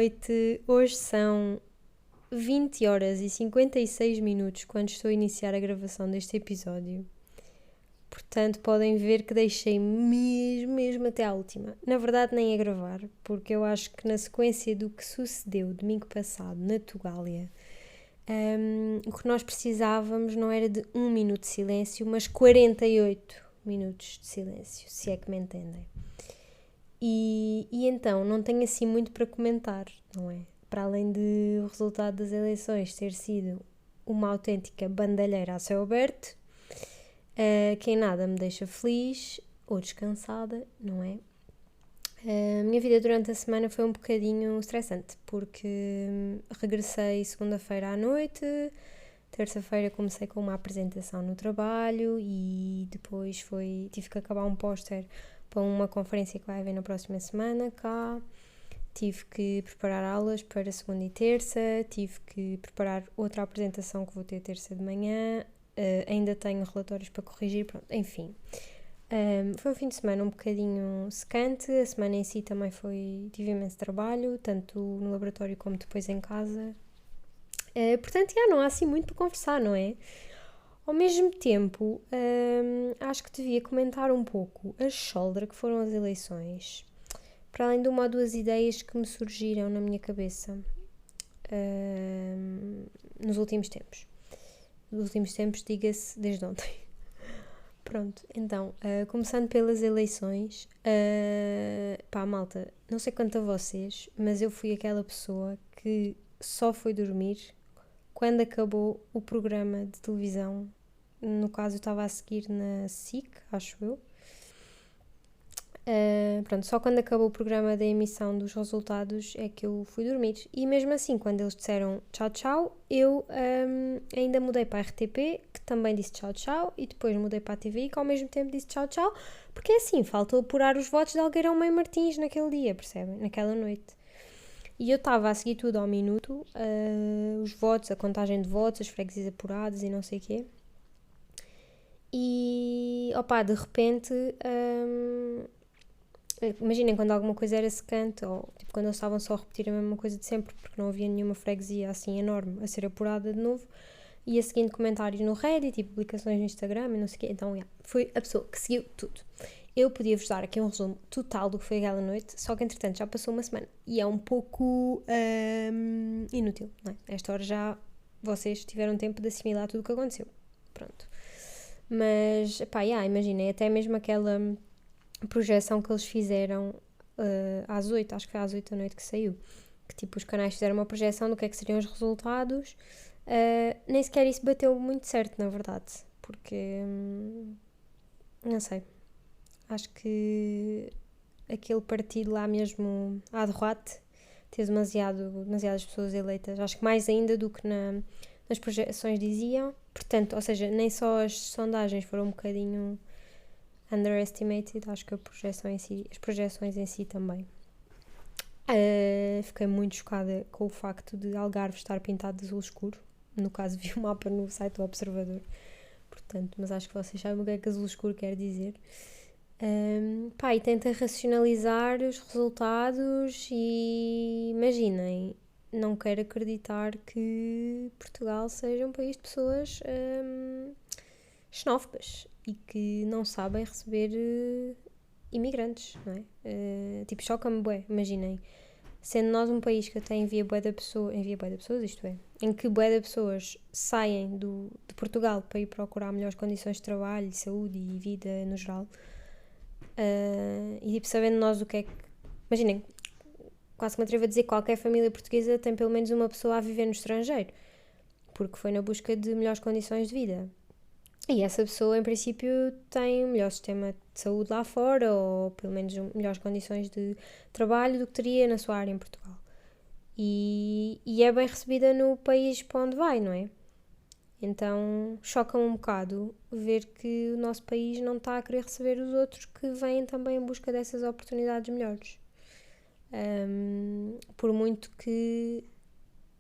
noite. Hoje são 20 horas e 56 minutos quando estou a iniciar a gravação deste episódio. Portanto, podem ver que deixei mesmo até à última. Na verdade, nem a gravar, porque eu acho que na sequência do que sucedeu domingo passado na Tugália, o que nós precisávamos não era de 1 minuto de silêncio, mas 48 minutos de silêncio, se é que me entendem. E então, não tenho assim muito para comentar, não é? Para além de o resultado das eleições ter sido uma autêntica bandalheira a céu aberto, que em nada me deixa feliz ou descansada, não é? A minha vida durante a semana foi um bocadinho estressante, porque regressei segunda-feira à noite, terça-feira comecei com uma apresentação no trabalho e depois tive que acabar um póster para uma conferência que vai haver na próxima semana cá. Tive que preparar aulas para segunda e terça, tive que preparar outra apresentação que vou ter terça de manhã, ainda tenho relatórios para corrigir, pronto, enfim. Foi um fim de semana um bocadinho secante, a semana em si também tive imenso trabalho, tanto no laboratório como depois em casa. Portanto, não há assim muito para conversar, não é? Ao mesmo tempo, acho que devia comentar um pouco a choldra que foram as eleições, para além de uma ou duas ideias que me surgiram na minha cabeça nos últimos tempos. Nos últimos tempos, diga-se, desde ontem. Pronto, então, começando pelas eleições, malta, não sei quanto a vocês, mas eu fui aquela pessoa que só foi dormir quando acabou o programa de televisão. No caso, eu estava a seguir na SIC, acho eu. Só quando acabou o programa da emissão dos resultados é que eu fui dormir. E mesmo assim, quando eles disseram tchau, tchau, eu ainda mudei para a RTP, que também disse tchau, tchau, e depois mudei para a TVI, que ao mesmo tempo disse tchau, tchau, porque assim, faltou apurar os votos de Algueirão Meio Martins naquele dia, percebem? Naquela noite. E eu estava a seguir tudo ao minuto, os votos, a contagem de votos, as freguesias apuradas e não sei o quê. E, de repente... imaginem quando alguma coisa era secante ou tipo, quando eles estavam só a repetir a mesma coisa de sempre porque não havia nenhuma freguesia assim enorme a ser apurada de novo, ia seguindo comentários no Reddit e publicações no Instagram e não sei o quê. Então foi a pessoa que seguiu tudo. Eu podia-vos dar aqui um resumo total do que foi aquela noite, só que entretanto já passou uma semana e é um pouco inútil, não é? Esta hora já vocês tiveram tempo de assimilar tudo o que aconteceu, pronto. Mas, imaginem, até mesmo aquela projeção que eles fizeram às 8, acho que foi às 8 da noite que saiu, que tipo os canais fizeram uma projeção do que é que seriam os resultados, nem sequer isso bateu muito certo, na verdade, porque não sei, acho que aquele partido lá mesmo à derrota teve demasiadas pessoas eleitas, acho que mais ainda do que nas projeções diziam, portanto, ou seja, nem só as sondagens foram um bocadinho underestimated, acho que as projeções em si também. Fiquei muito chocada com o facto de Algarve estar pintado de azul escuro. No caso, vi o mapa no site do Observador. Portanto, mas acho que vocês sabem o que é que azul escuro quer dizer. E tenta racionalizar os resultados e imaginem, não quero acreditar que Portugal seja um país de pessoas xenófobas e que não sabem receber imigrantes, não é? Tipo, choca-me bué, imaginem. Sendo nós um país que até envia bué de pessoas, isto é, em que bué de pessoas saem de Portugal para ir procurar melhores condições de trabalho, saúde e vida no geral. E tipo, sabendo nós o que é que... Imaginem, quase que me atrevo a dizer que qualquer família portuguesa tem pelo menos uma pessoa a viver no estrangeiro, porque foi na busca de melhores condições de vida. E essa pessoa, em princípio, tem um melhor sistema de saúde lá fora, ou pelo menos melhores condições de trabalho do que teria na sua área em Portugal. E é bem recebida no país para onde vai, não é? Então, choca-me um bocado ver que o nosso país não está a querer receber os outros que vêm também em busca dessas oportunidades melhores. Por muito que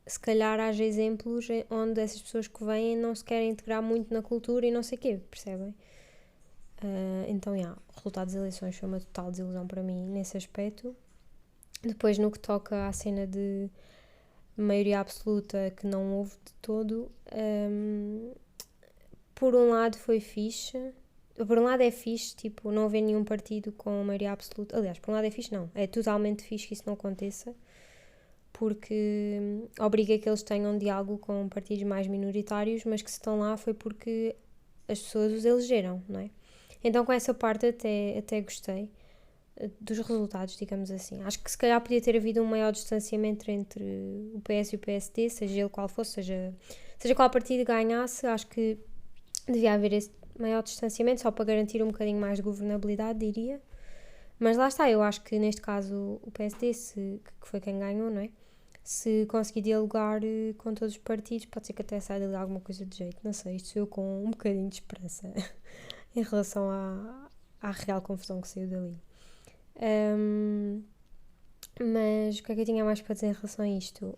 se calhar haja exemplos onde essas pessoas que vêm não se querem integrar muito na cultura e não sei o quê, percebem? Então, o resultado das eleições foi uma total desilusão para mim nesse aspecto. Depois, no que toca à cena de maioria absoluta, que não houve de todo, por um lado foi fixe. Por um lado é fixe, tipo, não haver nenhum partido com maioria absoluta. Aliás, por um lado é fixe, não. É totalmente fixe que isso não aconteça, porque obriga que eles tenham diálogo com partidos mais minoritários, mas que se estão lá foi porque as pessoas os elegeram, não é? Então, com essa parte até gostei dos resultados, digamos assim. Acho que se calhar podia ter havido um maior distanciamento entre o PS e o PSD, seja ele qual fosse, seja qual partido ganhasse, acho que devia haver esse maior distanciamento, só para garantir um bocadinho mais de governabilidade, diria. Mas lá está, eu acho que neste caso o PSD, que foi quem ganhou, não é? Se conseguir dialogar com todos os partidos, pode ser que até saia dali alguma coisa de jeito. Não sei, isto sou eu com um bocadinho de esperança em relação à real confusão que saiu dali. Mas o que é que eu tinha mais para dizer em relação a isto?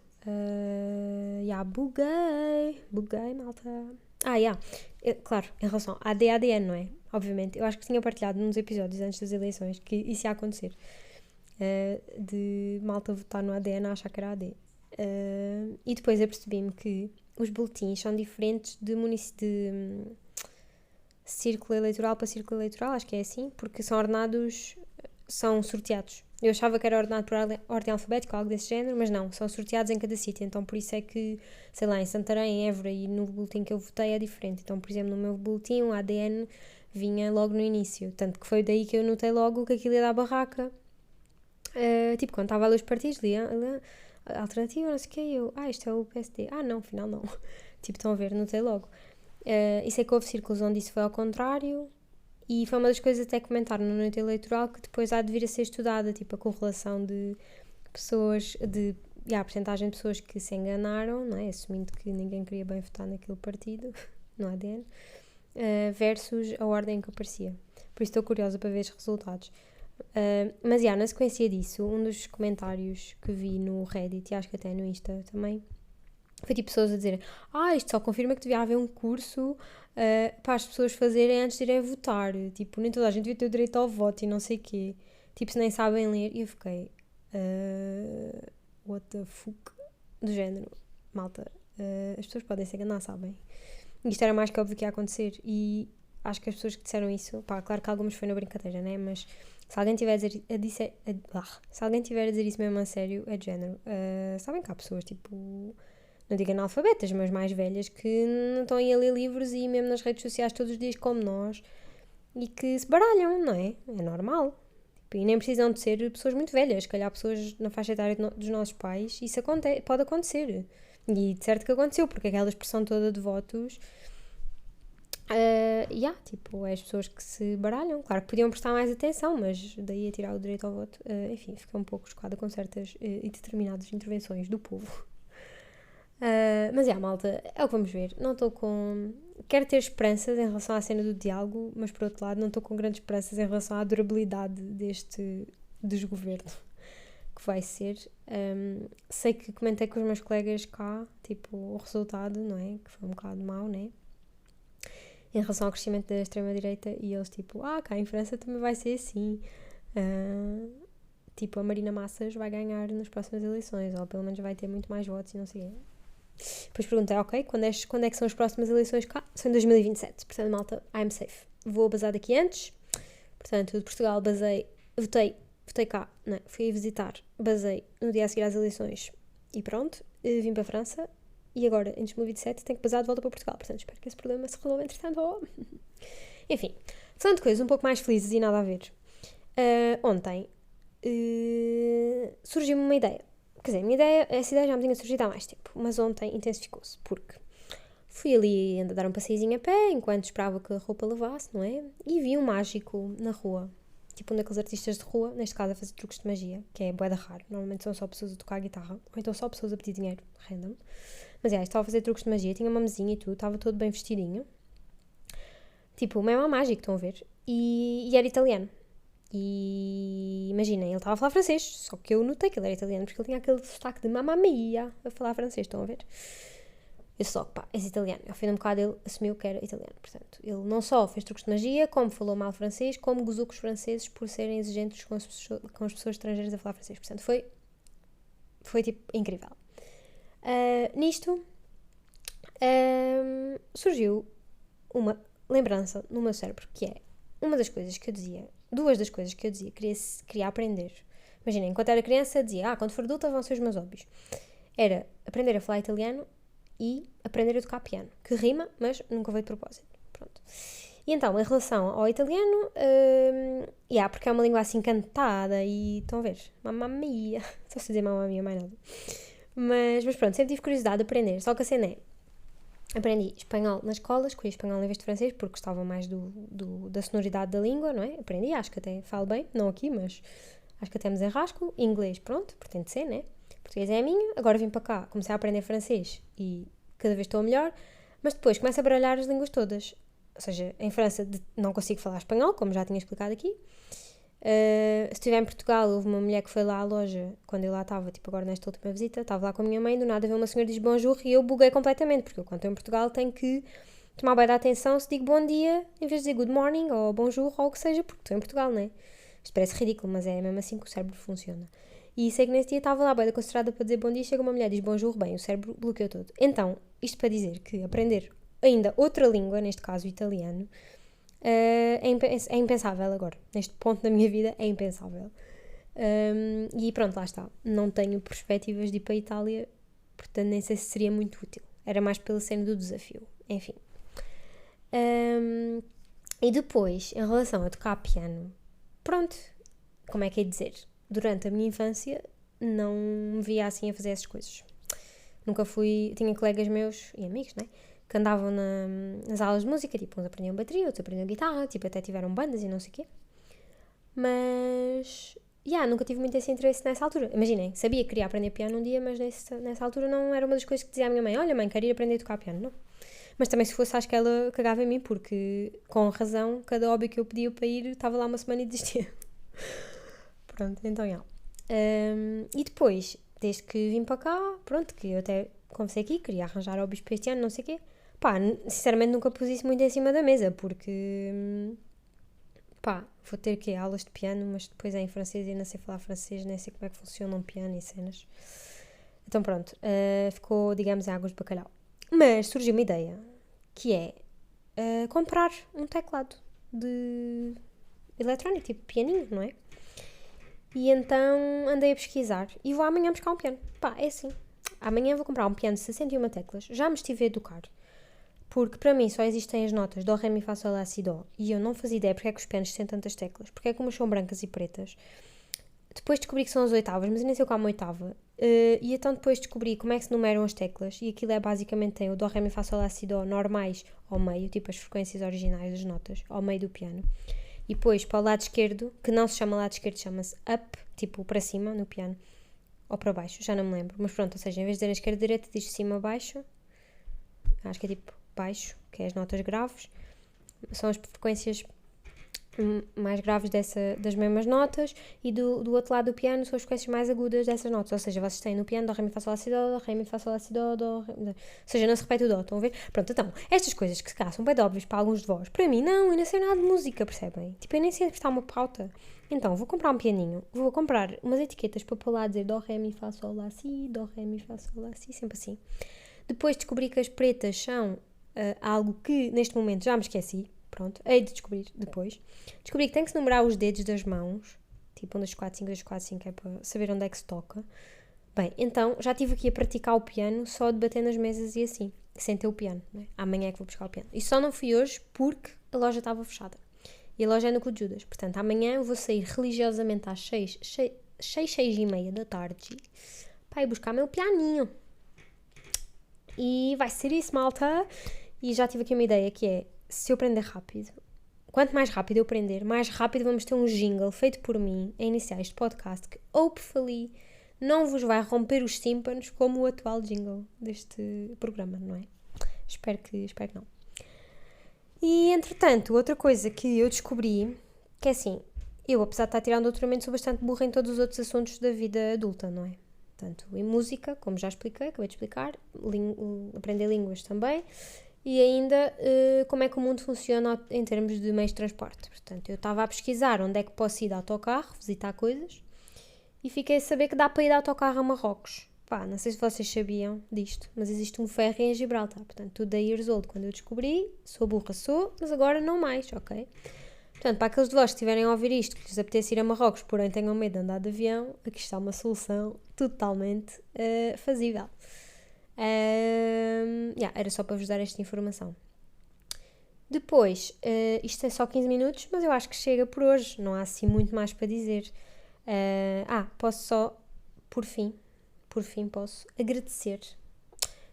Buguei, malta. Claro, em relação à ADN, não é? Obviamente, eu acho que tinha partilhado nos episódios antes das eleições que isso ia acontecer. De malta votar no ADN a achar que era AD. E depois eu percebi-me que os boletins são diferentes de círculo eleitoral para círculo eleitoral, acho que é assim, porque são ordenados, são sorteados. Eu achava que era ordenado por ordem alfabética ou algo desse género, mas não, são sorteados em cada sítio, então por isso é que, sei lá, em Santarém, em Évora e no boletim que eu votei é diferente. Então, por exemplo, no meu boletim o ADN vinha logo no início, tanto que foi daí que eu notei logo que aquilo ia dar barraca. Tipo, quando estava a ler os partidos, lia a alternativa, não sei o que, eu, isto é o PSD. Não, afinal não. Tipo, estão a ver, notei logo. E sei que houve círculos onde isso foi ao contrário, e foi uma das coisas até comentaram na noite eleitoral que depois há de vir a ser estudada, tipo a correlação de pessoas, a porcentagem de pessoas que se enganaram, não é? Assumindo que ninguém queria bem votar naquele partido, no ADN, versus a ordem que aparecia. Por isso estou curiosa para ver os resultados. Mas na sequência disso, um dos comentários que vi no Reddit, e acho que até no Insta também, foi tipo pessoas a dizer isto só confirma que devia haver um curso para as pessoas fazerem antes de irem votar. Tipo, nem toda a gente devia ter o direito ao voto e não sei o quê. Tipo, se nem sabem ler. E eu fiquei what the fuck? Do género, malta, as pessoas podem se enganar, sabem? E isto era mais que óbvio que ia acontecer. E acho que as pessoas que disseram isso, claro que algumas foi na brincadeira, né? Mas se alguém tiver se alguém tiver a dizer isso mesmo a sério, é de género. Sabem que há pessoas, tipo, não digo analfabetas, mas mais velhas, que não estão aí a ler livros e mesmo nas redes sociais todos os dias como nós, e que se baralham, não é? É normal. Tipo, e nem precisam de ser pessoas muito velhas, se calhar pessoas na faixa etária dos nossos pais, isso pode acontecer. E de certo que aconteceu, porque aquela expressão toda de votos, tipo, é as pessoas que se baralham. Claro que podiam prestar mais atenção, mas daí a tirar o direito ao voto, enfim, fica um pouco chocada com certas e determinadas intervenções do povo. Mas malta, é o que vamos ver. Não estou com... Quero ter esperanças em relação à cena do diálogo, mas por outro lado não estou com grandes esperanças em relação à durabilidade deste desgoverno que vai ser. Sei que comentei com os meus colegas cá, tipo, o resultado, não é? Que foi um bocado mau, né? Em relação ao crescimento da extrema-direita, e eles tipo, cá em França também vai ser assim. Tipo, a Marina Massas vai ganhar nas próximas eleições, ou pelo menos vai ter muito mais votos e não sei o quê. Depois perguntei, ok, quando é que são as próximas eleições cá? São em 2027, portanto, malta, I'm safe. Vou basar daqui antes, portanto, de Portugal votei cá, não, fui visitar, basei no dia a seguir às eleições e pronto, vim para a França e agora, em 2027, tenho que basar de volta para Portugal, portanto, espero que esse problema se resolva entretanto. Enfim, falando de coisas um pouco mais felizes e nada a ver, ontem surgiu-me uma ideia. Quer dizer, essa ideia já me tinha surgido há mais tempo, mas ontem intensificou-se, porque fui ali dar um passeiozinho a pé, enquanto esperava que a roupa lavasse, não é? E vi um mágico na rua, tipo um daqueles artistas de rua, neste caso a fazer truques de magia, que é bué da raro, normalmente são só pessoas a tocar guitarra, ou então só pessoas a pedir dinheiro, random. Mas estava a fazer truques de magia, tinha uma mesinha e tudo, estava todo bem vestidinho, tipo, mesmo mágico, estão a ver? E era italiano. E imaginem, ele estava a falar francês, só que eu notei que ele era italiano, porque ele tinha aquele destaque de mamma mia a falar francês, estão a ver? Eu só, és italiano. Ao fim de um bocado ele assumiu que era italiano, portanto, ele não só fez truques de magia, como falou mal francês, como gozou com os franceses por serem exigentes com as pessoas estrangeiras a falar francês, portanto, foi foi tipo incrível. Nisto surgiu uma lembrança no meu cérebro, que é duas das coisas que eu dizia, queria aprender. Imaginem, enquanto era criança dizia, quando for adulta vão ser os meus hobbies. Era aprender a falar italiano e aprender a tocar piano, que rima, mas nunca veio de propósito. Pronto. E então, em relação ao italiano, porque é uma língua assim cantada e, estão a ver, mamma mia, só se dizer mamma mia, mais nada. Mas pronto, sempre tive curiosidade de aprender, só que a cena é, aprendi espanhol na escola, escolhi espanhol em vez de francês, porque gostava mais da sonoridade da língua, não é? Aprendi, acho que até falo bem, não aqui, mas acho que até me desenrasco. Inglês, pronto, pretende ser, né? Português é a minha, agora vim para cá, comecei a aprender francês e cada vez estou melhor, mas depois começo a baralhar as línguas todas. Ou seja, em França não consigo falar espanhol, como já tinha explicado aqui. Se estiver em Portugal, houve uma mulher que foi lá à loja, quando eu lá estava, tipo agora nesta última visita, estava lá com a minha mãe, do nada veio uma senhora e diz bonjour e eu buguei completamente, porque eu quando estou em Portugal tenho que tomar bem da atenção se digo bom dia, em vez de dizer good morning ou bonjour ou o que seja, porque estou em Portugal, não é? Isto parece ridículo, mas é mesmo assim que o cérebro funciona. E sei que nesse dia estava lá bem concentrada para dizer bom dia, chega uma mulher e diz bonjour, bem, o cérebro bloqueou todo. Então, isto para dizer que aprender ainda outra língua, neste caso o italiano, é impensável agora. Neste ponto da minha vida é impensável. E pronto, lá está. Não tenho perspectivas de ir para a Itália, portanto nem sei se seria muito útil. Era mais pela cena do desafio. Enfim. E depois, em relação a tocar piano, pronto, como é que é dizer? Durante a minha infância não me via assim a fazer essas coisas. Nunca fui... Tinha colegas meus e amigos, né? Que andavam nas aulas de música, tipo, uns aprendiam bateria, outros aprendiam guitarra, tipo, até tiveram bandas e não sei o quê. Mas, nunca tive muito esse interesse nessa altura. Imaginem, sabia que queria aprender piano um dia, mas nessa altura não era uma das coisas que dizia à minha mãe, olha mãe, quero ir aprender a tocar piano, não. Mas também se fosse, acho que ela cagava em mim, porque, com razão, cada hobby que eu pedia para ir, estava lá uma semana e desistia. Pronto, então, e depois, desde que vim para cá, pronto, que eu até conversei aqui, queria arranjar hobbies para este ano, não sei o quê. Sinceramente nunca pus isso muito em cima da mesa, porque, vou ter que aulas de piano, mas depois é em francês e não sei falar francês, nem sei como é que funciona um piano e cenas. Então pronto, ficou, digamos, em águas de bacalhau. Mas surgiu uma ideia, que é comprar um teclado de eletrónico, tipo pianinho, não é? E então andei a pesquisar e vou amanhã buscar um piano. É assim, amanhã vou comprar um piano de 61 teclas, já me estive a educar. Porque para mim só existem as notas Dó, Ré, Mi, Fá, Sol, Lá, Si, Dó. E eu não fazia ideia porque é que os pianos têm tantas teclas. Porque é que umas são brancas e pretas. Depois descobri que são as oitavas, mas eu nem sei o que é uma oitava. E então depois descobri como é que se numeram as teclas. E aquilo basicamente tem o Dó, Ré, Mi, Fá, Sol, Lá, Si, Dó normais ao meio, tipo as frequências originais das notas, ao meio do piano. E depois para o lado esquerdo, que não se chama lado esquerdo, chama-se up, tipo para cima no piano. Ou para baixo, já não me lembro. Mas pronto, ou seja, em vez de dizer esquerda, direita, diz cima, baixo. Acho que é tipo baixo, que é as notas graves, são as frequências mais graves das mesmas notas, e do outro lado do piano são as frequências mais agudas dessas notas, ou seja, vocês têm no piano Dó, Ré, Mi, Fá, Sol, Lá, Si, Dó, Ré, Mi, Fá, Sol, Lá, Si, Dó, Dó, Ré, ou seja, não se repete o Dó, estão a ver? Pronto, então, estas coisas que se calhar são bem óbvias para alguns de vós, para mim não, eu nem sei nada de música, percebem? Tipo, eu nem sei prestar uma pauta. Então, vou comprar um pianinho, vou comprar umas etiquetas para pôr lá a dizer Dó, Ré, Mi, Fá, Sol, Lá, Si, Dó, Ré, Mi, Fá, Sol, Lá, Si, sempre assim. Depois descobri que as pretas são algo que neste momento já me esqueci, pronto, hei de descobrir depois. Descobri que tem que se numerar os dedos das mãos, tipo 1, 2, 4, 5, 2, 4, 5, é para saber onde é que se toca. Bem, então já estive aqui a praticar o piano só de bater nas mesas e assim, sem ter o piano, não é? Amanhã é que vou buscar o piano. E só não fui hoje porque a loja estava fechada. E a loja é no Clube de Judas. Portanto, amanhã eu vou sair religiosamente às 6h30 da tarde para ir buscar meu pianinho. E vai ser isso, malta. E já tive aqui uma ideia que é, se eu aprender rápido, quanto mais rápido eu aprender, mais rápido vamos ter um jingle feito por mim a iniciar este podcast que, hopefully, não vos vai romper os tímpanos como o atual jingle deste programa, não é? Espero que não. E, entretanto, outra coisa que eu descobri, que é assim, eu, apesar de estar tirando doutoramento, sou bastante burra em todos os outros assuntos da vida adulta, não é? Tanto em música, como já expliquei, acabei de explicar, aprender línguas também, e ainda como é que o mundo funciona em termos de meios de transporte. Portanto, eu estava a pesquisar onde é que posso ir de autocarro, visitar coisas, e fiquei a saber que dá para ir de autocarro a Marrocos. Pá, não sei se vocês sabiam disto, mas existe um ferry em Gibraltar. Portanto, tudo da years old. Quando eu descobri, sou burra, mas agora não mais, ok? Portanto, para aqueles de vós que estiverem a ouvir isto, que lhes apetece ir a Marrocos, porém tenham medo de andar de avião, aqui está uma solução totalmente fazível. Era só para vos dar esta informação. Depois, isto é só 15 minutos, mas eu acho que chega por hoje, não há assim muito mais para dizer. Posso só, por fim posso agradecer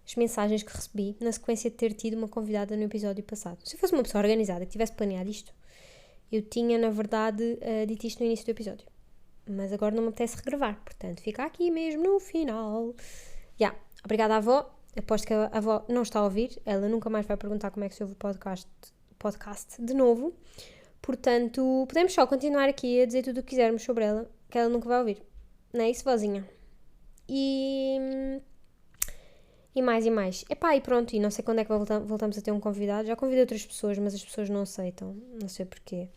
as mensagens que recebi na sequência de ter tido uma convidada no episódio passado. Se eu fosse uma pessoa organizada que tivesse planeado isto, eu tinha, na verdade, dito isto no início do episódio. Mas agora não me apetece regravar, portanto, fica aqui mesmo no final. Obrigada à avó. Aposto que a avó não está a ouvir. Ela nunca mais vai perguntar como é que se ouve o podcast de novo. Portanto, podemos só continuar aqui a dizer tudo o que quisermos sobre ela, que ela nunca vai ouvir. Não é isso, vozinha? E mais. E pronto, e não sei quando é que voltamos a ter um convidado. Já convidei outras pessoas, mas as pessoas não aceitam. Não sei porquê.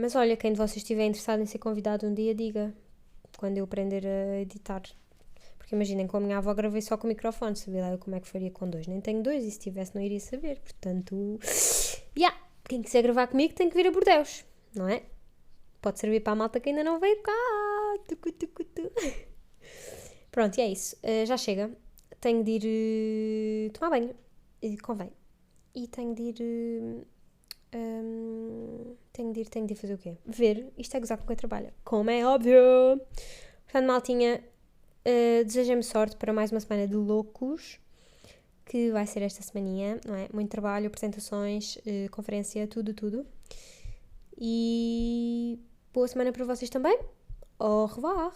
Mas olha, quem de vocês estiver interessado em ser convidado um dia, diga. Quando eu aprender a editar. Porque imaginem, com a minha avó gravei só com o microfone. Sabia lá eu como é que faria com 2. Nem tenho 2 e se tivesse não iria saber. Portanto, quem quiser gravar comigo tem que vir a Bordeus, não é? Pode servir para a malta que ainda não veio cá. Pronto, e é isso. Já chega. Tenho de ir tomar banho. Convém. E tenho de ir... tenho de ir fazer o quê? Ver. Isto é gozar com quem trabalha. Como é óbvio. Portanto, maltinha, desejem-me sorte para mais uma semana de loucos, que vai ser esta semaninha, não é? Muito trabalho, apresentações, conferência, tudo. E boa semana para vocês também. Au revoir!